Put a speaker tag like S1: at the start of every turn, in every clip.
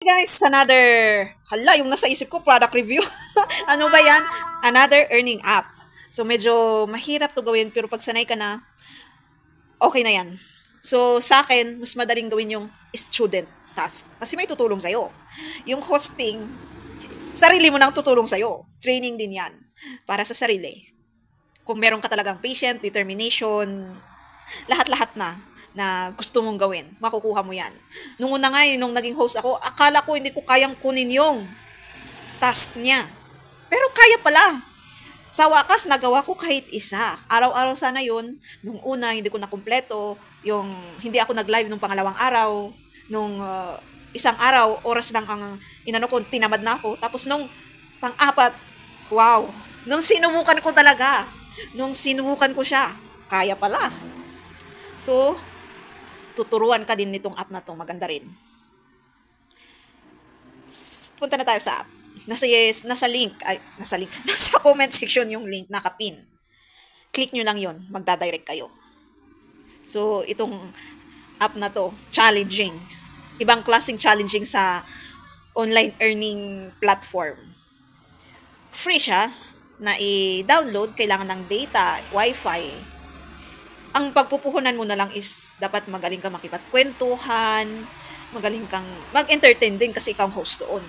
S1: Guys, yung nasa isip ko, product review. Ano ba yan? Another earning app. So, medyo mahirap to gawin, pero pag sanay ka na, okay na yan. So, sa akin, mas madaling gawin yung student task. Kasi may tutulong sa'yo. Yung hosting, sarili mo nang tutulong sa'yo. Training din yan. Para sa sarili. Kung meron ka talagang patient, determination, lahat-lahat na gusto mong gawin, makukuha mo yan. Nung una nga, nung naging host ako, akala ko hindi ko kayang kunin yung task niya. Pero kaya pala. Sa wakas, nagawa ko kahit isa. Araw-araw sana yun. Nung una, hindi ko nakumpleto. Yung hindi ako nag-live nung pangalawang araw. Nung isang araw, oras lang ang inano ko, tinamad na ako. Tapos nung pang-apat, wow. Nung sinubukan ko siya, kaya pala. So, tuturuan ka din nitong app na to. Maganda rin. Punta na tayo sa app. Nasa link. Nasa comment section yung link, nakapin. Click nyo lang yun. Magdadirect kayo. So, itong app na to, challenging. Ibang klaseng challenging sa online earning platform. Free siya na i-download. Kailangan ng data, wifi. Ang pagpupuhunan mo na lang is dapat magaling kang makipagkwentuhan, magaling kang mag-entertain din kasi ikaw ang host doon.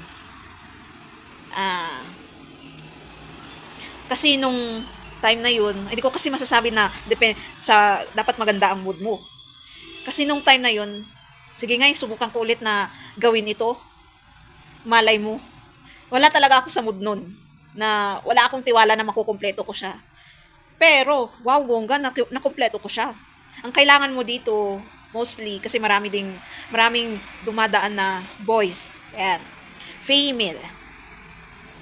S1: Kasi nung time na yun, hindi ko kasi masasabi na dapat maganda ang mood mo. Kasi nung time na yun, sige nga, subukan ko ulit na gawin ito. Malay mo. Wala talaga ako sa mood nun. Na wala akong tiwala na makukumpleto ko siya. Pero, wow, bongga, nakumpleto ko siya. Ang kailangan mo dito, mostly, kasi maraming dumadaan na boys. Ayan. Female.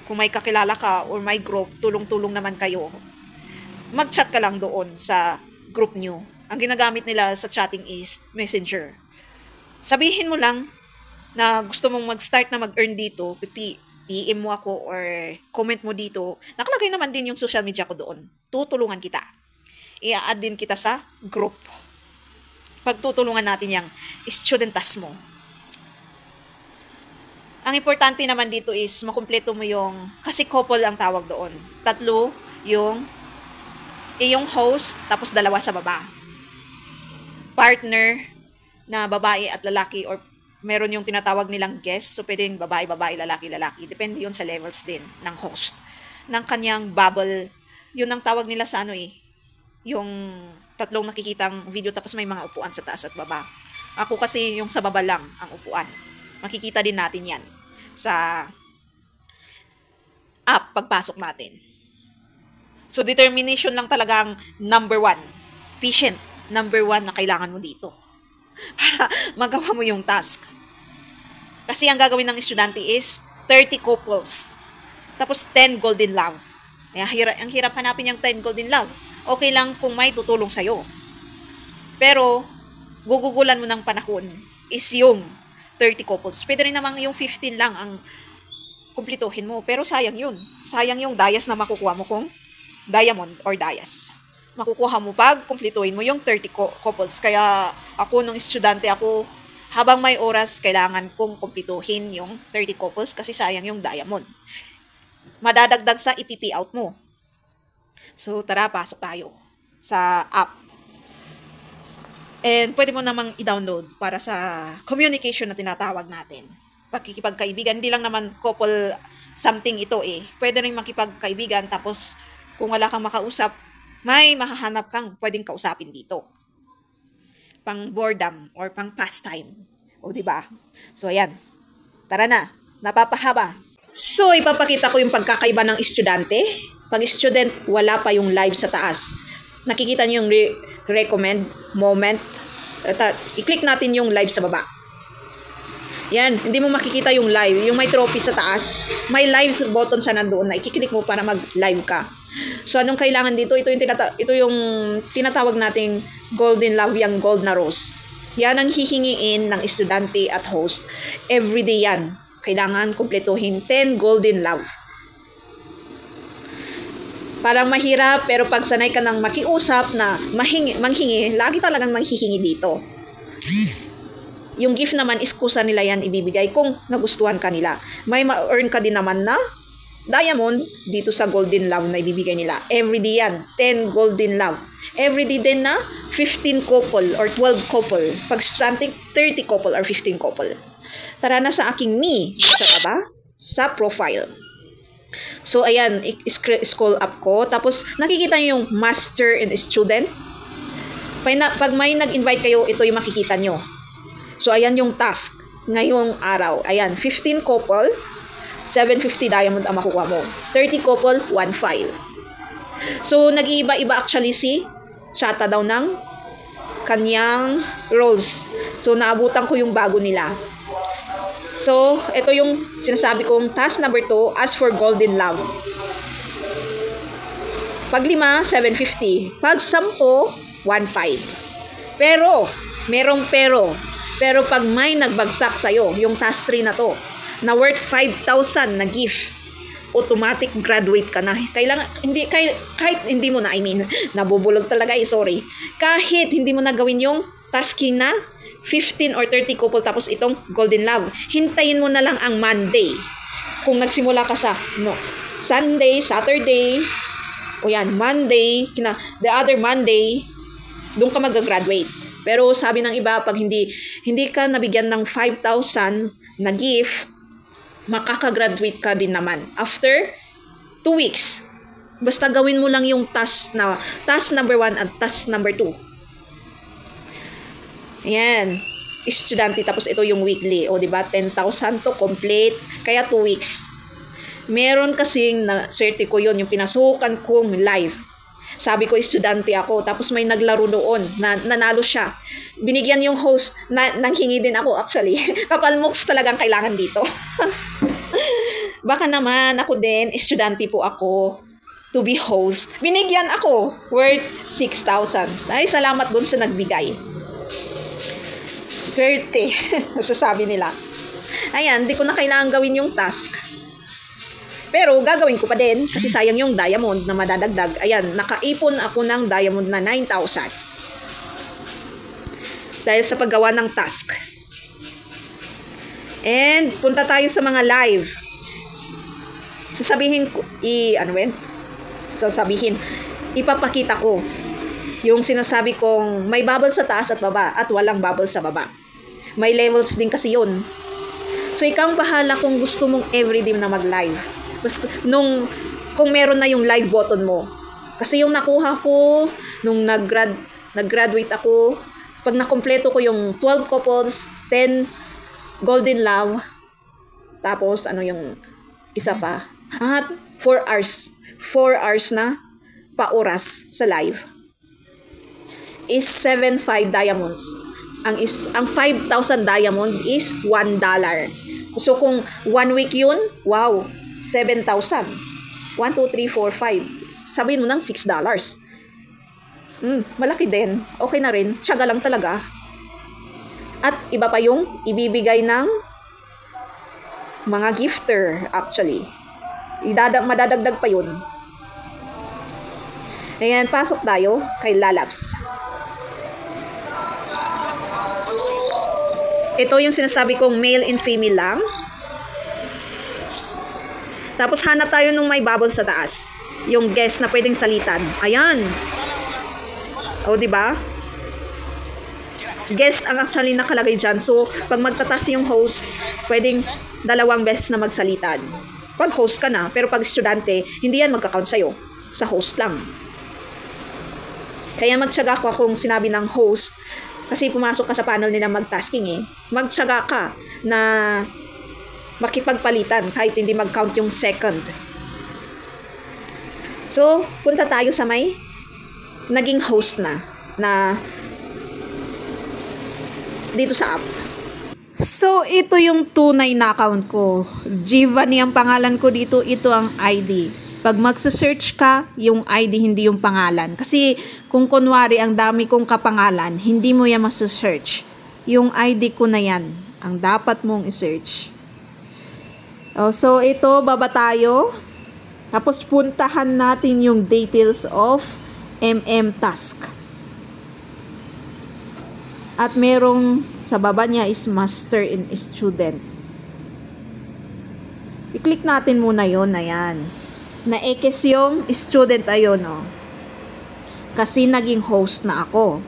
S1: Kung may kakilala ka or may group, tulong-tulong naman kayo. Mag-chat ka lang doon sa group nyo. Ang ginagamit nila sa chatting is Messenger. Sabihin mo lang na gusto mong mag-start na mag-earn dito, PM mo ako or comment mo dito. Nakalagay naman din yung social media ko doon. Tutulungan kita. I-add din kita sa group. Pagtutulungan natin yung student task mo. Ang importante naman dito is makumpleto mo yung, kasi couple ang tawag doon. 3 yung host, tapos 2 sa baba. Partner na babae at lalaki or meron yung tinatawag nilang guest. So, pwedeng babae, lalaki. Depende yun sa levels din ng host. Ng kanyang bubble. Yun ang tawag nila sa yung 3 nakikitang video tapos may mga upuan sa taas at baba. Ako kasi yung sa baba lang ang upuan. Makikita din natin yan sa app pagpasok natin. So, determination lang talaga ang number 1. Patient, number 1 na kailangan mo dito. Para magawa mo yung task. Kasi ang gagawin ng estudyante is 30 couples. Tapos 10 golden love. Ang hirap hanapin yung 10 golden love. Okay lang kung may tutulong sa'yo. Pero, gugugulan mo ng panahon is yung 30 couples. Pwede rin namang yung 15 lang ang kumplituhin mo. Pero sayang yun. Sayang yung dayas na makukuha mo kung diamond or dayas. Makukuha mo pag kumplituhin mo yung 30 couples. Kaya ako nung estudyante ako, habang may oras, kailangan kong kumplituhin yung 30 couples kasi sayang yung diamond. Madadagdag sa ipipi out mo. So, tara, pasok tayo sa app. And pwede mo namang i-download para sa communication na tinatawag natin. Pagkikipagkaibigan, hindi lang naman couple something ito eh. Pwede rin makipagkaibigan tapos kung wala kang makausap, may mahahanap kang pwedeng kausapin dito. Pang boredom or pang pastime. O, diba? So, ayan. Tara na. Napapahaba. So, ipapakita ko yung pagkakaiba ng estudyante. Pag student, wala pa yung live sa taas. Nakikita niyo yung recommend, moment. I-click natin yung live sa baba. Yan. Hindi mo makikita yung live. Yung may trophy sa taas. May live button siya nandoon na i-click mo para mag-live ka. So, anong kailangan dito? Ito yung tinatawag nating golden love, yung gold na rose. Yan ang hihingiin ng estudyante at host. Everyday yan. Kailangan kumpletuhin 10 golden love. Parang mahirap, pero pag sanay ka ng makiusap na manghingi, lagi talagang manghihingi dito. Yung gift naman is kusa nila yan ibibigay kung nagustuhan ka nila. May ma-earn ka din naman na diamond dito sa Golden Love na ibibigay nila. Everyday yan, 10 Golden Love. Everyday din na 15 couple or 12 couple. Pag something 30 couple or 15 couple. Tara na sa aking me. Sa ba? Sa profile. So, ayan, scroll up ko. Tapos, nakikita nyo yung master and student. Pag may nag-invite kayo, ito yung makikita nyo. So, ayan yung task ngayong araw. Ayan, 15 couple, 750 diamond ang makuha mo. 30 couple, 1.5. So, nag-iiba-iba actually si Chata daw ng kanyang roles. So, naabutan ko yung bago nila. So, ito yung sinasabi kong task number 2, ask for Golden Love. Pag 5, 750. Pag 10, 1.5. Pero, merong pero pag may nagbagsak sa'yo, yung task 3 na to, na worth 5,000 na gift, automatic graduate ka na. Kahit hindi mo na, nabubulol talaga sorry. Kahit hindi mo na gawin yung tasking na 15 or 30 couple tapos itong Golden Love, hintayin mo na lang ang Monday. Kung nagsimula ka sa Sunday, Saturday, o yan, Monday, the other Monday, doon ka mag-graduate. Pero sabi ng iba, pag hindi ka nabigyan ng 5,000 na gift, makakagraduate ka din naman after 2 weeks. Basta gawin mo lang yung task number 1 at task number 2. Ayan. Estudyante, tapos ito yung weekly. O, diba? 10,000 to complete. Kaya 2 weeks. Meron kasing swerte ko yun, yung pinasukan kong live. Sabi ko, estudyante ako. Tapos may naglaro doon. Nanalo siya. Binigyan yung host. Nanghingi din ako actually. Kapalmoks talagang kailangan dito. Baka naman ako din, estudyante po ako to be host. Binigyan ako. Worth 6,000. Ay, salamat dun sa nagbigay. Swerte. Nasasabi nila. Ayan, di ko na kailangan gawin yung task. Pero gagawin ko pa din kasi sayang yung diamond na madadagdag. Ayan, nakaipon ako ng diamond na 9,000. Dahil sa paggawa ng task. And punta tayo sa mga live. Ipapakita ko yung sinasabi kong may bubble sa taas at baba at walang bubble sa baba. May levels din kasi yun. So ikaw ang bahala kung gusto mong everyday na mag-live. Basta, kung meron na yung live button mo. Kasi yung nakuha ko, nung nag-graduate ako, pag nakompleto ko yung 12 couples, 10 Golden Love, tapos yung isa pa, at 4 hours. 4 hours na pa-oras sa live. Is 7,500 diamonds. Ang 5,000 diamond is $1. So kung 1 week yun, wow, 7,000. 1, 2, 3, 4, 5. Sabihin mo ng $6. Malaki din. Okay na rin. Tiyaga lang talaga. At iba pa yung ibibigay ng mga gifter actually. Madadagdag pa yun. Ayan, pasok tayo kay Lalabs. Ito yung sinasabi kong male and female lang. Tapos hanap tayo nung may bubble sa taas. Yung guest na pwedeng salitan. Ayan. O, diba? Guest ang actually nakalagay dyan. So, pag magtatas yung host, pwedeng 2 beses na magsalitan. Pag host ka na, pero pag estudyante, hindi yan magka-count sa'yo. Sa host lang. Kaya magtyaga ko kung sinabi ng host, kasi pumasok ka sa panel nila mag-tasking magtyaga ka na makipagpalitan kahit hindi mag-count yung second. So, punta tayo sa may naging host na dito sa app. So, ito yung tunay na account ko. Giovanni ang pangalan ko dito. Ito ang ID. Pag magsa-search ka, yung ID hindi yung pangalan. Kasi kung kunwari ang dami kong kapangalan, hindi mo yan masa-search. Yung ID ko na yan ang dapat mong i-search. So, ito, baba tayo. Tapos, puntahan natin yung details of task. At merong sa baba niya is master and student. I-click natin muna yon. Ayan. Na-ekes yung student ayun, oh. Kasi naging host na ako.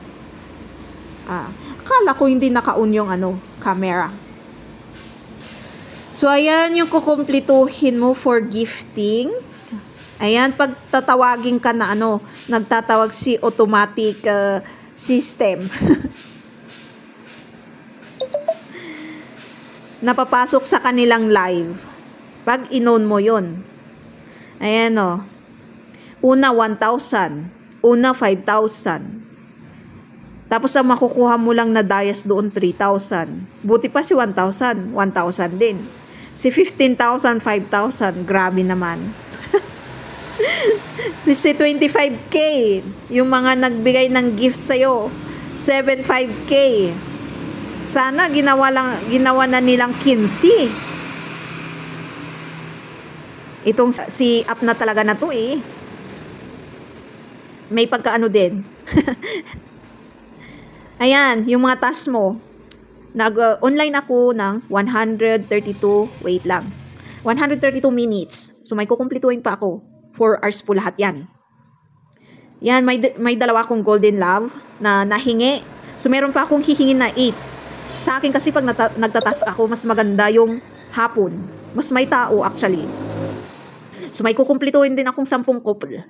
S1: Akala ko hindi naka-on yung camera. So, ayan yung kukumplituhin mo for gifting. Ayan, pag tatawagin ka na nagtatawag si automatic system. Napapasok sa kanilang live. Pag inon mo yun. Ayan o. Una 1,000. Una 5,000. Tapos ang makukuha mo lang na dayas doon 3,000. Buti pa si 1,000. 1,000 din. Si 15,000, 5,000. Grabe naman. Si 25K. Yung mga nagbigay ng gift sa'yo. 75K. Sana ginawa na nilang 15. Itong si app na talaga na to eh. May pagkaano din. Ayan, yung mga task mo. Nag-online ako ng 132, wait lang. 132 minutes. So may kukumplituhin pa ako. 4 hours po lahat yan. Yan, may dalawa akong golden love na nahingi. So meron pa akong hihingin na 8. Sa akin kasi pag nagtatask ako, mas maganda yung hapon. Mas may tao actually. So, may kukumplituhin din akong 10 couple.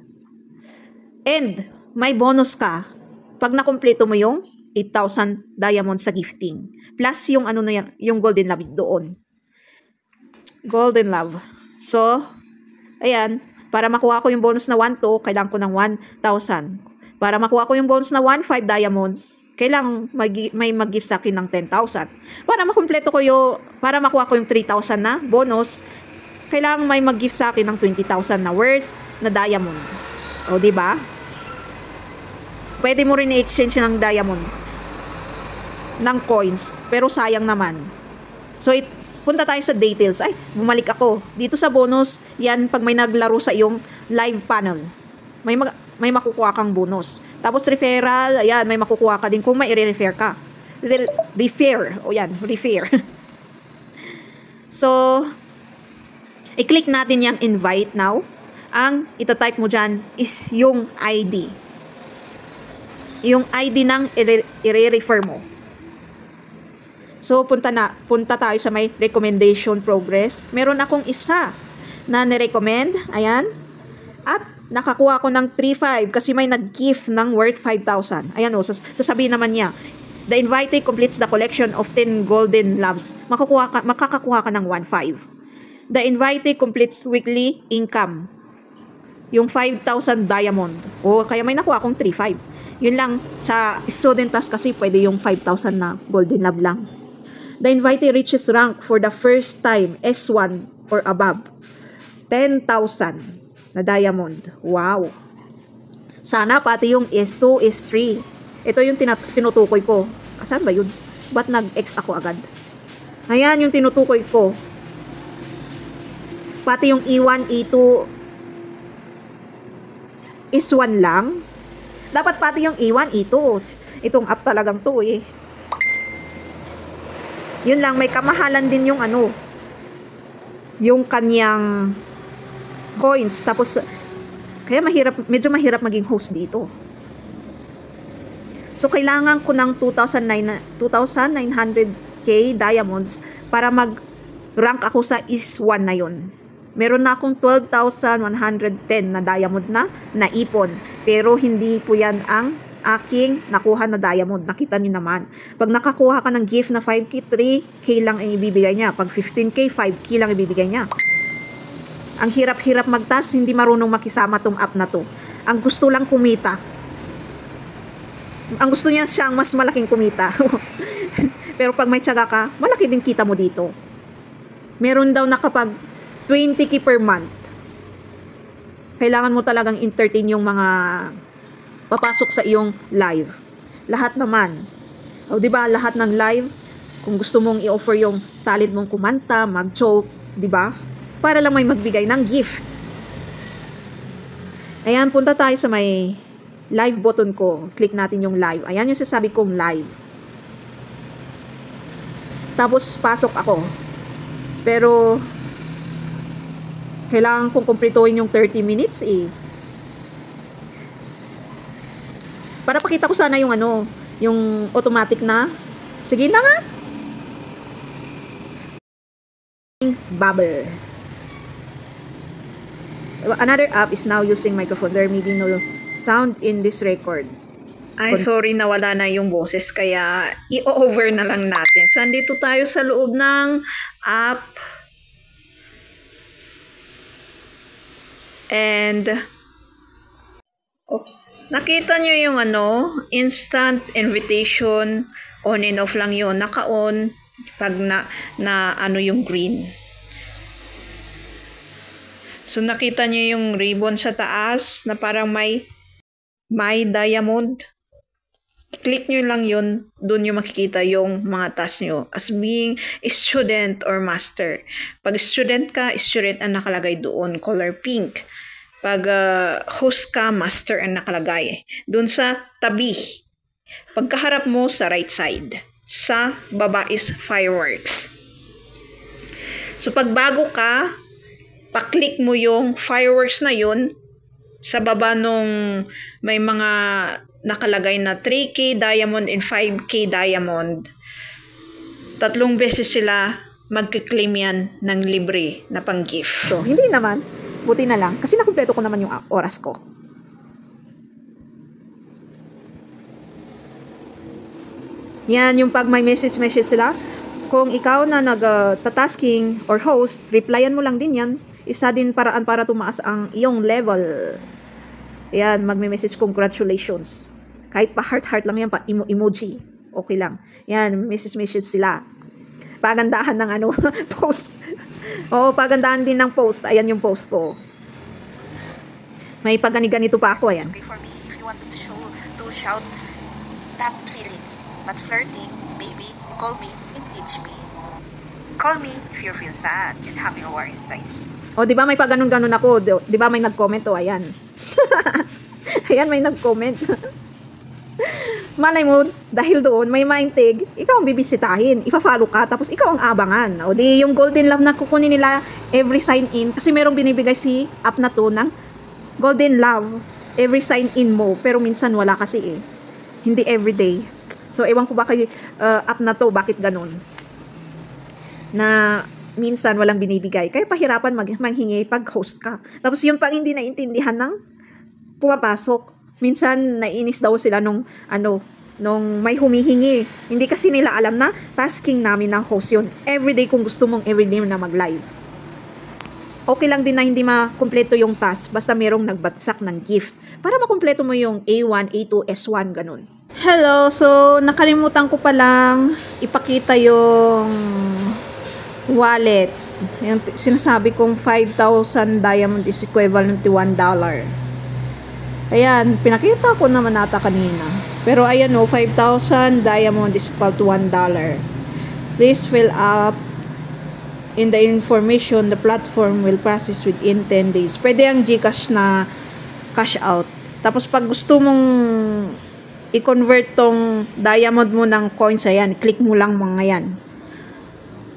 S1: And, may bonus ka pag nakumpleto mo yung 8,000 diamonds sa gifting. Plus, yung yung golden love doon. Golden love. So, ayan. Para makuha ko yung bonus na 1,2, kailangan ko ng 1,000. Para makuha ko yung bonus na 1,500 diamond, kailangan may mag-gift sa akin ng 10,000. Para para makuha ko yung 3,000 na bonus, kailangan may mag-gift sa akin ng 20,000 na worth na diamond. O, di ba? Pwede mo rin i-exchange ng diamond ng coins, pero sayang naman. So, punta tayo sa details. Ay, bumalik ako. Dito sa bonus, yan pag may naglaro sa iyong live panel. May makukuha kang bonus. Tapos referral, ayan, may makukuha ka din kung may i-refer ka. Refer. O yan, refer. So, i-click natin yung invite now. Ang itatype mo dyan is yung ID. Yung ID ng i-refer mo. So, punta tayo sa may recommendation progress. Meron akong isa na nirecommend. Ayan. At nakakuha ko ng 3,500 kasi may nag-gift ng worth 5,000. Ayan o, sasabihin naman niya, the invitee completes the collection of 10 golden loves. Makakakuha ka ng 1,500. The invitee completes weekly income. Yung 5,000 diamond. O, kaya may nakuha akong 3,500. Yun lang, sa student task kasi pwede yung 5,000 na golden love lang. The invitee reaches rank for the first time, S1 or above. 10,000 na diamond. Wow! Sana pati yung S2, S3. Ito yung tinutukoy ko. Saan ba yun? Ba't nag-X ako agad? Ayan yung tinutukoy ko. Pati yung E1, E2 is 1 lang. Dapat pati yung E1, E2. Itong app talagang to eh. Yun lang, may kamahalan din yung yung kanyang coins. Tapos, kaya medyo mahirap maging host dito. So, kailangan ko ng 2,900k diamonds para mag-rank ako sa is 1 na yun. Meron na akong 12,110 na diamond na naipon. Pero hindi po yan ang aking nakuha na diamond. Nakita nyo naman. Pag nakakuha ka ng gift na 5k, 3k lang ang ibibigay niya. Pag 15k, 5k lang ibibigay niya. Ang hirap-hirap magtas, hindi marunong makisama tong app na to. Ang gusto lang kumita. Ang gusto niya siyang mas malaking kumita. Pero pag may tiyaga ka, malaki din kita mo dito. Meron daw na kapag 20k per month, kailangan mo talagang entertain yung mga papasok sa iyong live. Lahat naman. O, diba, lahat ng live, kung gusto mong i-offer yung talent mong kumanta, mag-joke, diba? Para lang may magbigay ng gift. Ayan, punta tayo sa may live button ko. Click natin yung live. Ayan yung sasabi kong live. Tapos pasok ako. Pero kailangan kong kumpletuhin yung 30 minutes eh. Para pakita ko sana yung ano, yung automatic na. Sige na nga. Bubble. Another app is now using microphone. There may be no sound in this record. Ay, sorry, nawala na yung boses, kaya i-over na lang natin. So, andito tayo sa loob ng app. And, oops. Nakita nyo yung ano, instant invitation, on and off lang yun. Naka-on pag na ano yung green. So, nakita nyo yung ribbon sa taas na parang may diamond. Click nyo lang yun. Doon nyo makikita yung mga task nyo as being a student or master. Pag student ka, student ang nakalagay doon, color pink. Pag host ka, master ang nakalagay. Doon sa tabi. Pagkaharap mo sa right side. Sa baba is fireworks. So pag bago ka, pa-click mo yung fireworks na yun. Sa baba nung may mga nakalagay na 3K diamond and 5K diamond. 3 beses sila magkiklaim yan ng libre na pang-gift. So, hindi naman. Buti na lang. Kasi nakumpleto ko naman yung oras ko. Yan, yung pag may message sila. Kung ikaw na nag-tasking or host, replyan mo lang din yan. Isa din paraan para tumaas ang iyong level. Yan, magme-message congratulations. Kahit pa heart lang yan, pa emoji. Okay lang. Yan, message sila. Pagandahan ng ano, post. Oo, pagandahan din ng post. Ayan yung post ko. May pagani-ganito pa ako, ayan.
S2: It's okay for me if you wanted to shout that feelings. But flirting, maybe, you call me and teach me. Call me if you feel sad and having a war inside you.
S1: O, di ba may pag-ganon-ganon ako? Di ba may nag-comment? O, ayan. Ayan, may nag-comment. Malay mo, dahil doon, may maintig, ikaw ang bibisitahin, ipa-follow ka, tapos ikaw ang abangan. O di, yung golden love na kukunin nila every sign-in, kasi merong binibigay si app na to ng golden love, every sign-in mo, pero minsan wala kasi eh. Hindi everyday. So, ewan ko ba kay app na to, bakit ganun? Na minsan walang binibigay. Kaya pahirapan manghingi pag host ka. Tapos yung pag hindi naintindihan ng pumapasok. Minsan naiinis daw sila nung may humihingi. Hindi kasi nila alam na tasking namin na host yun. Everyday kung gusto mong everyday na mag-live. Okay lang din na hindi makumpleto yung task basta merong nagbatsak ng gift. Para makumpleto mo yung A1, A2, S1, ganun. Hello! So, nakalimutan ko palang ipakita yung wallet. Yung sinasabi kong 5,000 diamond is equivalent to $1. Ayan, pinakita ko naman nata kanina. Pero ayan o, 5,000 diamond is equal to $1. Please fill up in the information the platform will process within 10 days. Pwede ang GCash na cash out. Tapos pag gusto mong i-convert tong diamond mo ng coins, ayan, click mo lang mga yan.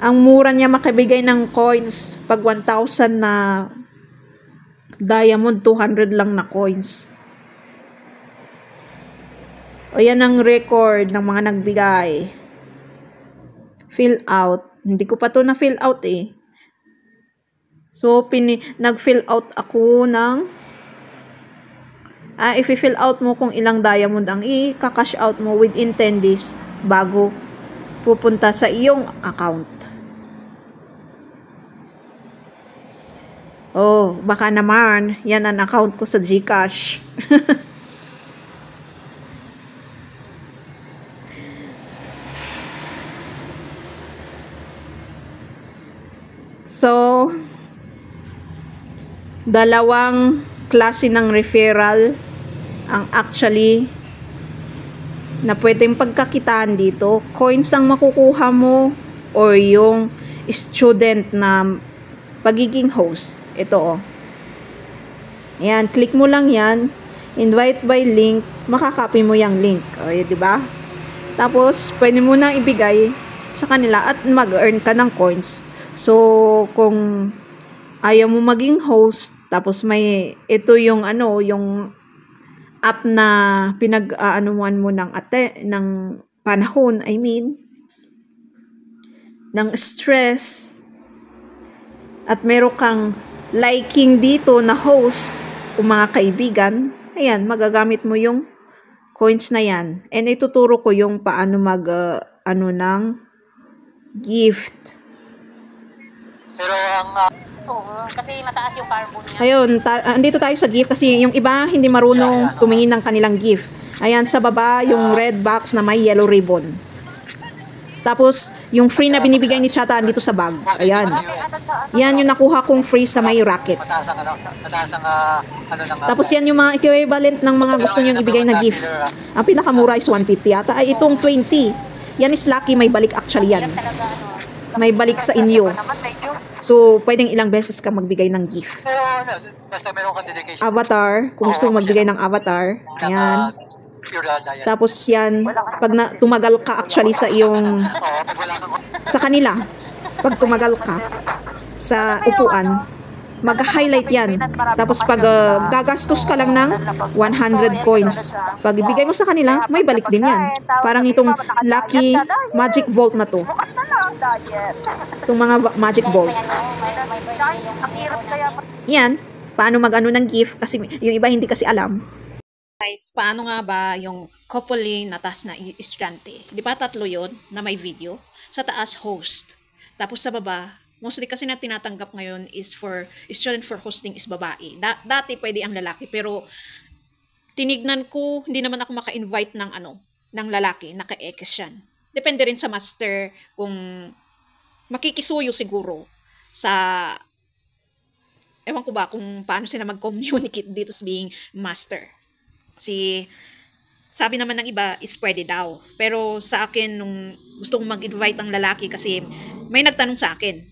S1: Ang mura niya makibigay ng coins pag 1,000 na diamond, 200 lang na coins. O yan ang record ng mga nagbigay. Fill out. Hindi ko pa to na fill out eh. So, nag-fill out ako ng i-fill out mo kung ilang diamond ang i-cash out mo within 10 days bago pupunta sa iyong account. Oh, baka naman, yan ang account ko sa GCash. So, dalawang klase ng referral ang actually na pwedeng pagkakitaan dito. Coins ang makukuha mo or yung student na pagiging host. Ito oh. Ayan, click mo lang yan. Invite by link. Makakopy mo yung link. O, di ba? Tapos, pwede mo na ibigay sa kanila at mag-earn ka ng coins. So, kung ayaw mo maging host, tapos may, ito yung yung app na pinag-aanuan mo ng panahon, ng stress, at meron kang liking dito na host o mga kaibigan, ayan, magagamit mo yung coins na yan. And ituturo ko yung paano ng gift.
S2: Pero kasi mataas yung carbon niya.
S1: Ayun, andito tayo sa gift kasi yung iba hindi marunong tumingin ng kanilang gift. Ayan, sa baba yung red box na may yellow ribbon. Tapos, yung free na binibigay ni Chata dito sa bag. Ayan. Yan yung nakuha kong free sa may racket. Tapos yan yung mga equivalent ng mga gusto nyong ibigay na gift. Ang pinakamura is 150 yata. Ay, itong 20. Yan is lucky, may balik actually yan. May balik sa inyo. So, pwedeng ilang beses ka magbigay ng gift.
S2: Basta meron kang dedication.
S1: Avatar, kung gusto mong magbigay ng avatar. Ayan. Tapos yan, pag tumagal ka actually sa iyong, sa kanila, pag tumagal ka sa upuan, mag-highlight yan. Tapos pag gagastos ka lang ng 100 coins, pag ibigay mo sa kanila, may balik din yan. Parang itong lucky magic vault na to. Itong mga magic vault. Yan, paano mag-ano ng gift, kasi yung iba hindi kasi alam. Guys, paano nga ba yung couple na taas na estudyante? Di ba 3 yun na may video? Sa taas, host. Tapos sa baba, mostly kasi na tinatanggap ngayon is for student for hosting is babae. Dati pwede ang lalaki, pero tinignan ko, hindi naman ako maka-invite ng lalaki, naka-X yan. Depende rin sa master kung makikisuyo siguro sa, ewan ko ba kung paano sila mag-communicate dito sa being master. Kasi sabi naman ng iba, is pwede daw. Pero sa akin, nung gusto kong mag-invite ang lalaki kasi may nagtanong sa akin,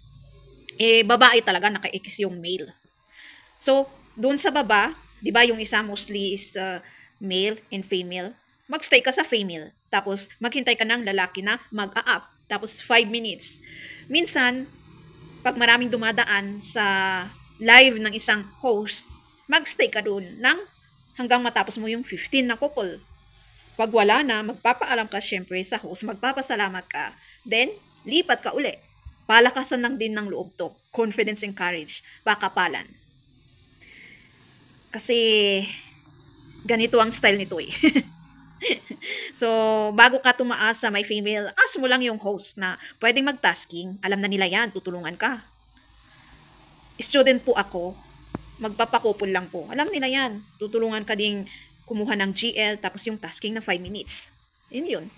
S1: babae talaga, naka-X yung male. So, doon sa baba, di ba yung isa mostly is male and female, magstay ka sa female. Tapos, maghintay ka ng lalaki na mag-a-up. Tapos, 5 minutes. Minsan, pag maraming dumadaan sa live ng isang host, magstay ka doon hanggang matapos mo yung 15 na couple. Pag wala na, magpapaalam ka syempre sa host, magpapasalamat ka, then, lipat ka uli. Palakasan lang din ng loob to. Confidence and courage. Pakapalan. Kasi, ganito ang style nito eh. So, bago ka tumaas sa may female, ask mo lang yung host na pwedeng mag-tasking. Alam na nila yan, tutulungan ka. Student po ako, magpapakupol lang po. Alam nila yan. Tutulungan ka ding kumuha ng GL, tapos yung tasking na 5 minutes. Yun.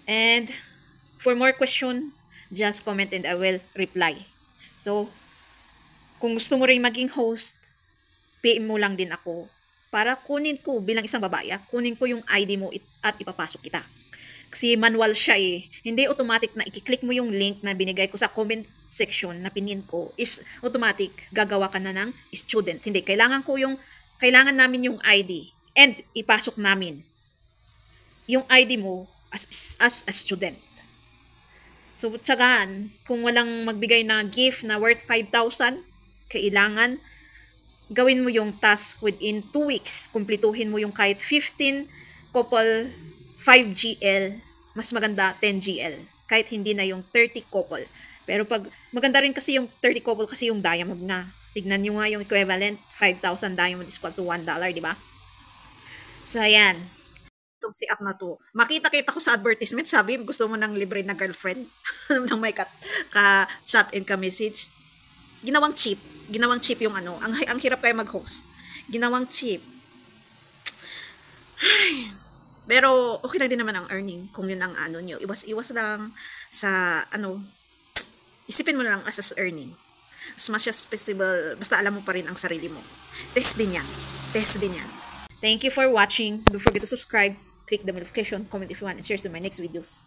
S1: And, for more question, just comment and I will reply. So, kung gusto mo rin maging host, PM mo lang din ako para kunin ko bilang isang babae, kunin ko yung ID mo at ipapasok kita. Kasi manual siya eh. Hindi automatic na i-click mo yung link na binigay ko sa comment section na pinin ko is automatic gagawa ka na ng student. Hindi, kailangan namin yung ID and ipasok namin yung ID mo as a student. So, tsagaan, kung walang magbigay na gift na worth 5,000, kailangan gawin mo yung task within 2 weeks. Kumpletuhin mo yung kahit 15 couple 5 GL, mas maganda 10 GL. Kahit hindi na yung 30 couple. Pero pag maganda rin kasi yung 30 couple kasi yung diamond na. Tignan nyo nga yung equivalent, 5,000 diamond is equal to $1, di ba? So, ayan. Itong si app na to. Makita-kita ko sa advertisement, sabi, gusto mo ng libre na girlfriend? Nang may ka-chat and ka-message. Ginawang cheap. Ginawang cheap yung Ang hirap kayo mag-host. Ginawang cheap. Pero, okay lang din naman ang earning kung yun ang nyo. Iwas lang sa, isipin mo na lang as earning. As much as possible, basta alam mo pa rin ang sarili mo. Test din yan. Thank you for watching. Don't forget to subscribe, click the notification, comment if you want, and share to my next videos.